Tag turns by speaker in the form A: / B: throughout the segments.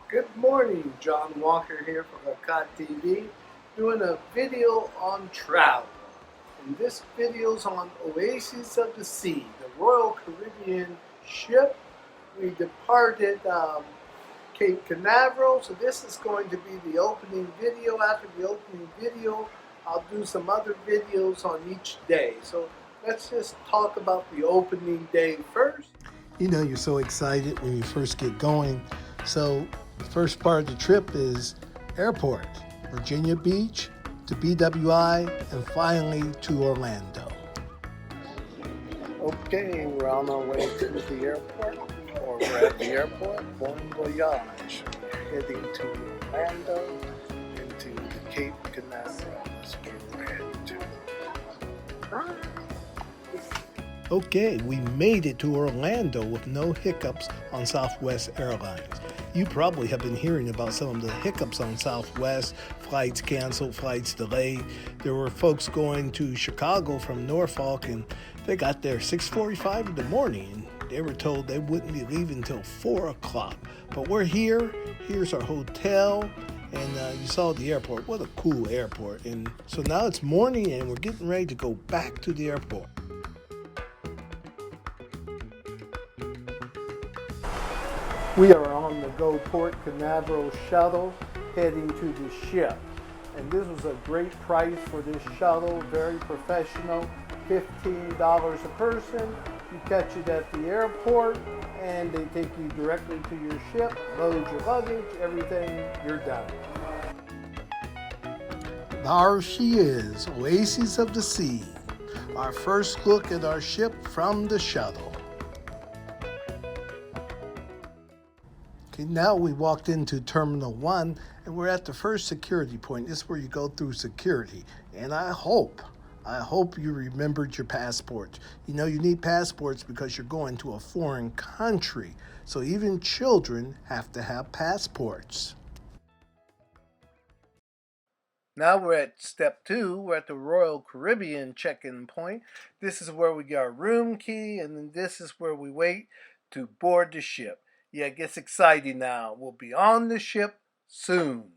A: Good morning, John Walker here from Sugarcoat TV, doing a video on travel. And this video's on Oasis of the Sea, the Royal Caribbean ship. We departed Cape Canaveral, so this is going to be the opening video. After the opening video, I'll do some other videos on each day. So let's just talk about the opening day first.
B: You know, you're so excited when you first get going. So, the first part of the trip is airport, Virginia Beach to BWI, and finally to Orlando.
A: Okay, we're on our way to the airport, or we're at the airport. Bon voyage. We're heading to Orlando and to the Cape Canaveral. That's where we're headed to.
B: Okay, we made it to Orlando with no hiccups on Southwest Airlines. You probably have been hearing about some of the hiccups on Southwest, flights canceled, flights delayed. There were folks going to Chicago from Norfolk and they got there 6:45 in the morning and they were told they wouldn't be leaving until 4 o'clock. But we're here, here's our hotel, and you saw the airport. What a cool airport. And so now it's morning and we're getting ready to go back to the airport.
A: We are on the Go Port Canaveral shuttle heading to the ship. And this was a great price for this shuttle, very professional, $15 a person. You catch it at the airport and they take you directly to your ship, load your luggage, everything, you're done.
B: There she is, Oasis of the Sea. Our first look at our ship from the shuttle. Okay, now we walked into Terminal 1 and we're at the first security point. This is where you go through security. And I hope you remembered your passport. You know, you need passports because you're going to a foreign country. So even children have to have passports. Now we're at step 2. We're at the Royal Caribbean check-in point. This is where we get our room key, and then this is where we wait to board the ship. Yeah, it gets exciting now. We'll be on the ship soon.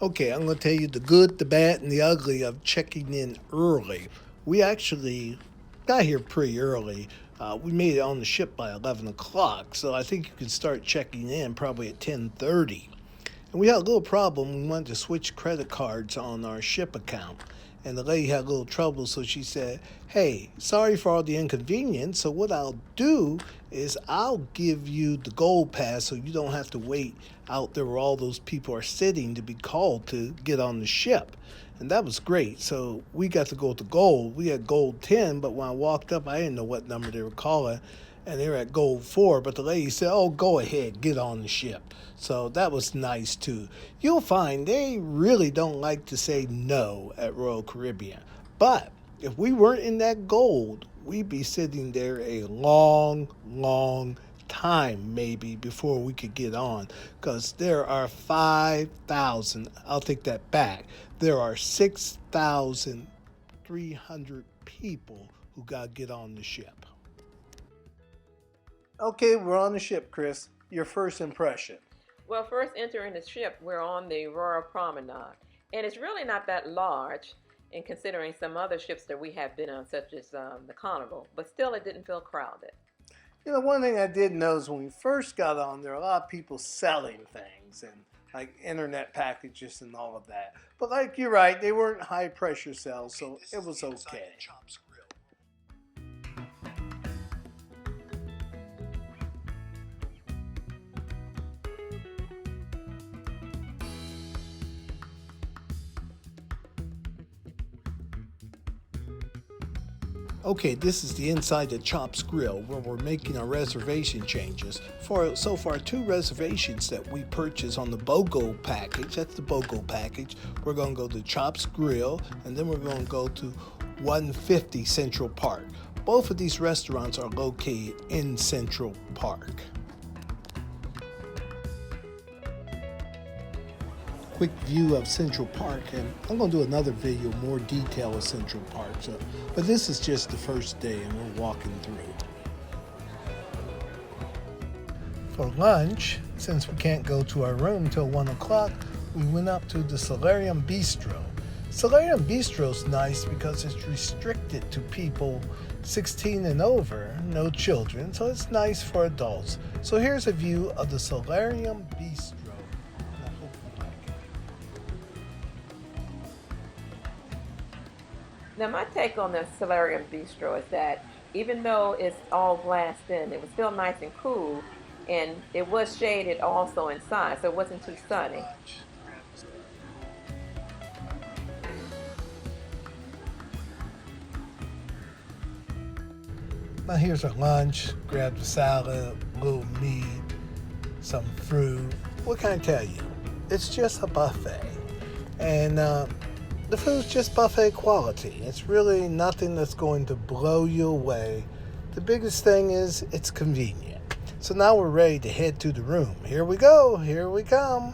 B: Okay, I'm going to tell you the good, the bad, and the ugly of checking in early. We actually got here pretty early. We made it on the ship by 11 o'clock, so I think you can start checking in probably at 10:30. And we had a little problem. We wanted to switch credit cards on our ship account. And the lady had a little trouble, so she said, hey, sorry for all the inconvenience. So what I'll do is I'll give you the gold pass so you don't have to wait out there where all those people are sitting to be called to get on the ship. And that was great. So we got to go to gold. We had gold 10, but when I walked up, I didn't know what number they were calling. And they were at gold 4, but the lady said, oh, go ahead, get on the ship. So that was nice too. You'll find they really don't like to say no at Royal Caribbean. But if we weren't in that gold, we'd be sitting there a long, long time maybe before we could get on, because there are 5,000, I'll take that back, there are 6,300 people who got to get on the ship. Okay, we're on the ship, Chris. Your first impression.
C: Well, first entering the ship, we're on the Royal Promenade. And it's really not that large in considering some other ships that we have been on, such as the Carnival. But still, it didn't feel crowded.
B: You know, one thing I did notice when we first got on, there were a lot of people selling things and like internet packages and all of that. But like you're right, they weren't high pressure sales, so it was okay. Okay, this is the inside of Chops Grill where we're making our reservation changes. For so far 2 reservations that we purchased on the BOGO package, that's the BOGO package. We're going to go to Chops Grill and then we're going to go to 150 Central Park. Both of these restaurants are located in Central Park. quick view of Central Park, and I'm going to do another video, more detail of Central Park. But this is just the first day, and we're walking through. For lunch, since we can't go to our room till 1 o'clock, we went up to the Solarium Bistro. Solarium Bistro's nice because it's restricted to people 16 and over, no children, so it's nice for adults. So here's a view of the Solarium Bistro. And I hope you like it.
C: Now, my take on the Solarium Bistro is that even though it's all glassed in, it was still nice and cool, and it was shaded also inside, so it wasn't too sunny.
B: Now here's our lunch. Grabbed a salad, a little meat, some fruit. What can I tell you? It's just a buffet. And the food's just buffet quality. It's really nothing that's going to blow you away. The biggest thing is it's convenient. So now we're ready to head to the room. Here we go. Here we come.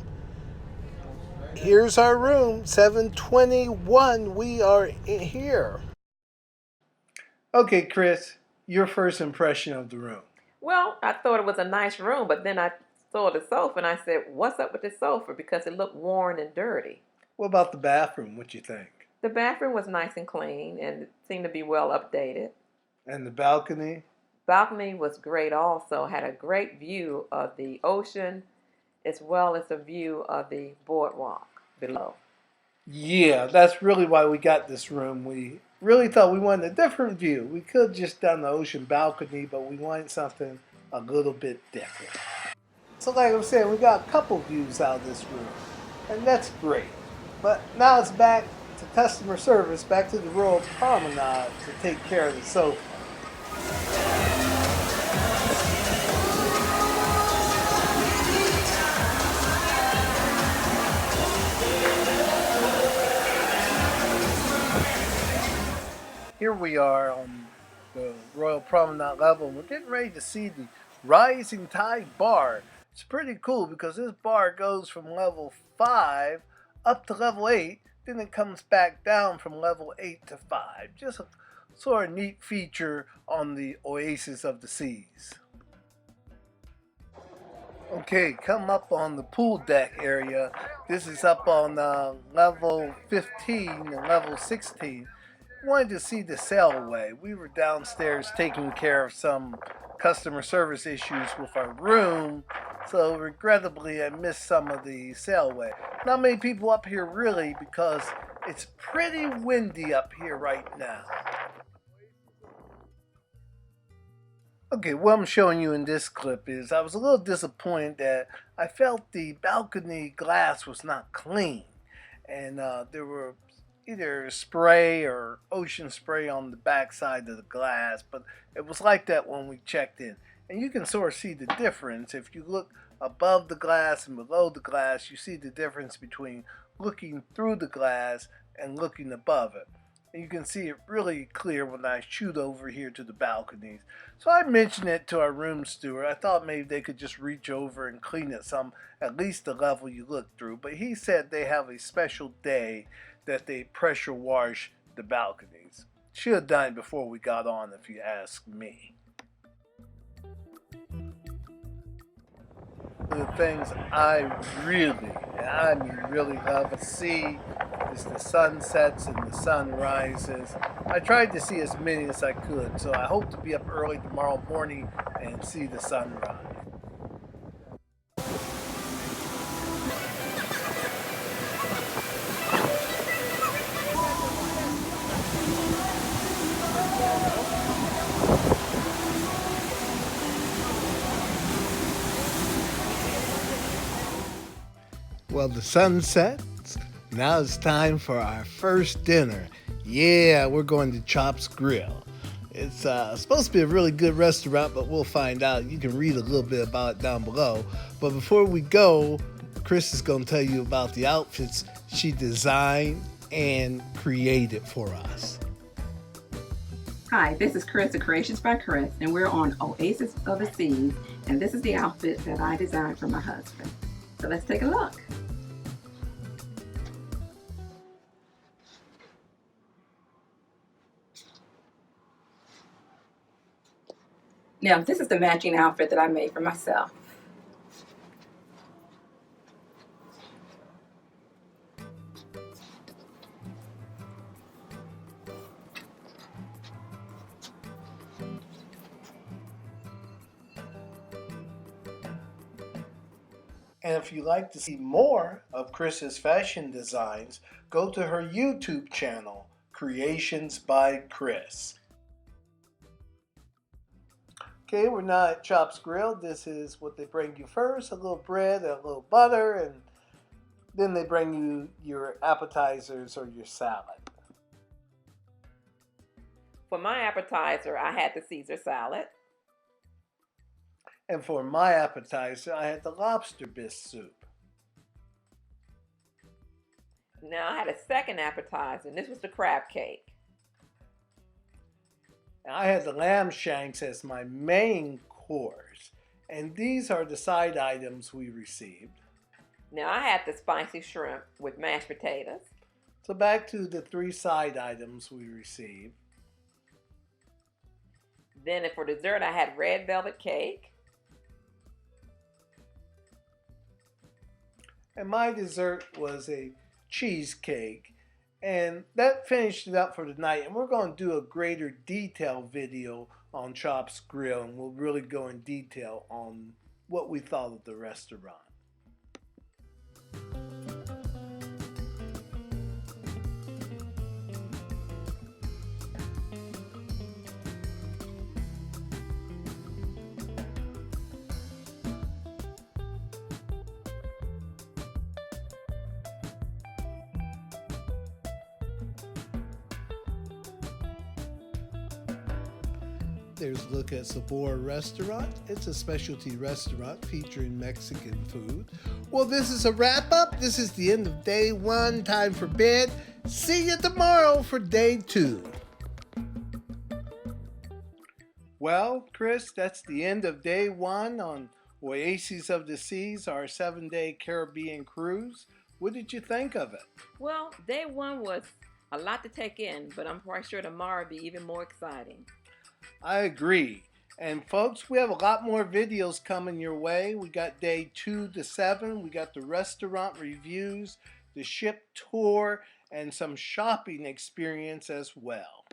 B: Here's our room, 721. We are here. Okay, Chris. Your first impression of the room?
C: Well, I thought it was a nice room, but then I saw the sofa and I said, what's up with the sofa? Because it looked worn and dirty.
B: What about the bathroom? What you think?
C: The bathroom was nice and clean and it seemed to be well updated.
B: And the balcony?
C: Balcony was great also. Had a great view of the ocean as well as a view of the boardwalk below.
B: Yeah, that's really why we got this room. We really thought we wanted a different view. We could have just done the ocean balcony, but we wanted something a little bit different. So like I was saying, we got a couple views out of this room, and that's great. But now it's back to customer service, back to the Royal Promenade to take care of the sofa. Here we are on the Royal Promenade level, and we're getting ready to see the Rising Tide Bar. It's pretty cool because this bar goes from level 5 up to level 8, then it comes back down from level 8 to 5. Just a sort of neat feature on the Oasis of the Seas. Okay, come up on the pool deck area. This is up on level 15 and level 16. Wanted to see the sailaway. We were downstairs taking care of some customer service issues with our room, so regrettably I missed some of the sailaway. Not many people up here really because it's pretty windy up here right now. Okay, what I'm showing you in this clip is I was a little disappointed that I felt the balcony glass was not clean, and there were either spray or ocean spray on the back side of the glass, but it was like that when we checked in. And you can sort of see the difference. If you look above the glass and below the glass, you see the difference between looking through the glass and looking above it. And you can see it really clear when I shoot over here to the balconies. So I mentioned it to our room steward. I thought maybe they could just reach over and clean it some, at least the level you look through. But he said they have a special day that they pressure wash the balconies. Should have done it before we got on, if you ask me. The things I really love to see is the sunsets and the sunrises. I tried to see as many as I could, so I hope to be up early tomorrow morning and see the sunrise. Well, the sun sets. Now it's time for our first dinner. Yeah, we're going to Chop's Grill. It's supposed to be a really good restaurant, but we'll find out. You can read a little bit about it down below. But before we go, Chris is going to tell you about the outfits she designed and created for us.
D: Hi, this is Chris at Creations by Chris, and we're on Oasis of the Seas, and this is the outfit that I designed for my husband. So let's take a look. Now, this is the matching outfit that I made for myself.
B: And if you'd like to see more of Chris's fashion designs, go to her YouTube channel, Creations by Chris. Okay, we're now at Chops Grill. This is what they bring you first, a little bread and a little butter, and then they bring you your appetizers or your salad.
C: For my appetizer, I had the Caesar salad.
B: And for my appetizer, I had the lobster bisque soup.
C: Now I had a second appetizer, and this was the crab cake.
B: And I had the lamb shanks as my main course. And these are the side items we received.
C: Now I had the spicy shrimp with mashed potatoes.
B: So back to the 3 side items we received.
C: Then for dessert, I had red velvet cake.
B: And my dessert was a cheesecake. And that finished it up for the night. And we're going to do a greater detail video on Chops Grill. And we'll really go in detail on what we thought of the restaurant. There's a look at Sabor Restaurant. It's a specialty restaurant featuring Mexican food. Well, this is a wrap up. This is the end of day 1. Time for bed. See you tomorrow for day 2. Well, Chris, that's the end of day 1 on Oasis of the Seas, our 7-day Caribbean cruise. What did you think of it?
C: Well, day 1 was a lot to take in, but I'm quite sure tomorrow will be even more exciting.
B: I agree. And folks, we have a lot more videos coming your way. We got day 2 to 7. We got the restaurant reviews, the ship tour, and some shopping experience as well.